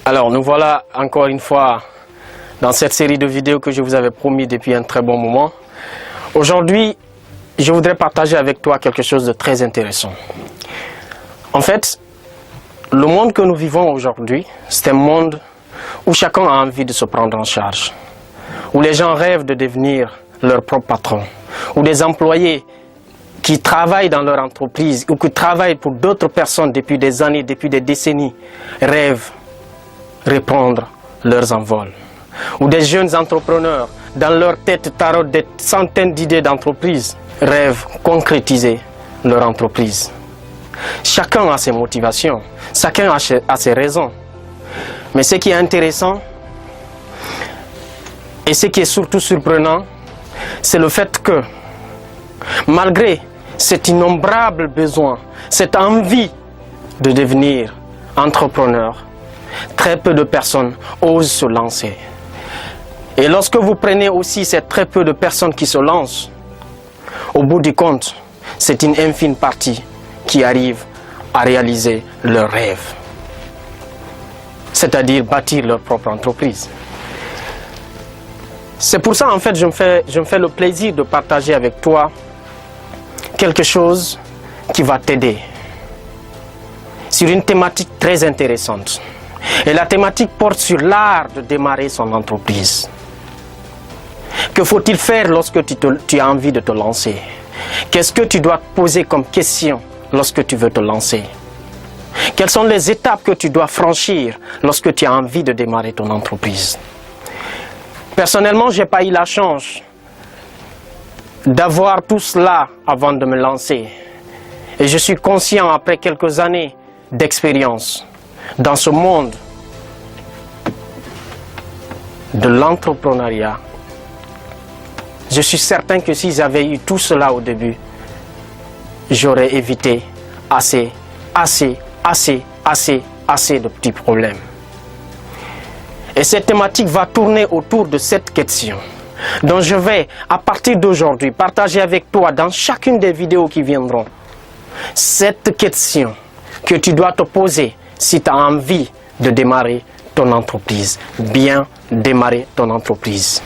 Alors nous voilà encore une fois dans cette série de vidéos que je vous avais promis depuis un très bon moment. Aujourd'hui, je voudrais partager avec toi quelque chose de très intéressant. En fait, le monde que nous vivons aujourd'hui, c'est un monde où chacun a envie de se prendre en charge, où les gens rêvent de devenir leur propre patron, où des employés qui travaillent dans leur entreprise ou qui travaillent pour d'autres personnes depuis des années, depuis des décennies, rêvent reprendre leurs envols. Ou des jeunes entrepreneurs, dans leur tête tarautent des centaines d'idées d'entreprise, rêvent concrétiser leur entreprise. Chacun a ses motivations, chacun a ses raisons. Mais ce qui est intéressant, et ce qui est surtout surprenant, c'est le fait que, malgré cet innombrable besoin, cette envie de devenir entrepreneur, très peu de personnes osent se lancer. Et lorsque vous prenez aussi ces très peu de personnes qui se lancent, au bout du compte, c'est une infime partie qui arrive à réaliser leurs rêves, c'est-à-dire bâtir leur propre entreprise. C'est pour ça en fait je me fais le plaisir de partager avec toi quelque chose qui va t'aider sur une thématique très intéressante. Et la thématique porte sur l'art de démarrer son entreprise. Que faut-il faire lorsque tu as envie de te lancer? Qu'est-ce que tu dois te poser comme question lorsque tu veux te lancer? Quelles sont les étapes que tu dois franchir lorsque tu as envie de démarrer ton entreprise? Personnellement, je n'ai pas eu la chance d'avoir tout cela avant de me lancer. Et je suis conscient, après quelques années d'expérience dans ce monde de l'entrepreneuriat, je suis certain que si j'avais eu tout cela au début, j'aurais évité assez de petits problèmes. Et cette thématique va tourner autour de cette question. Donc je vais, à partir d'aujourd'hui, partager avec toi dans chacune des vidéos qui viendront, cette question que tu dois te poser si tu as envie de démarrer ton entreprise. Bien démarrer ton entreprise.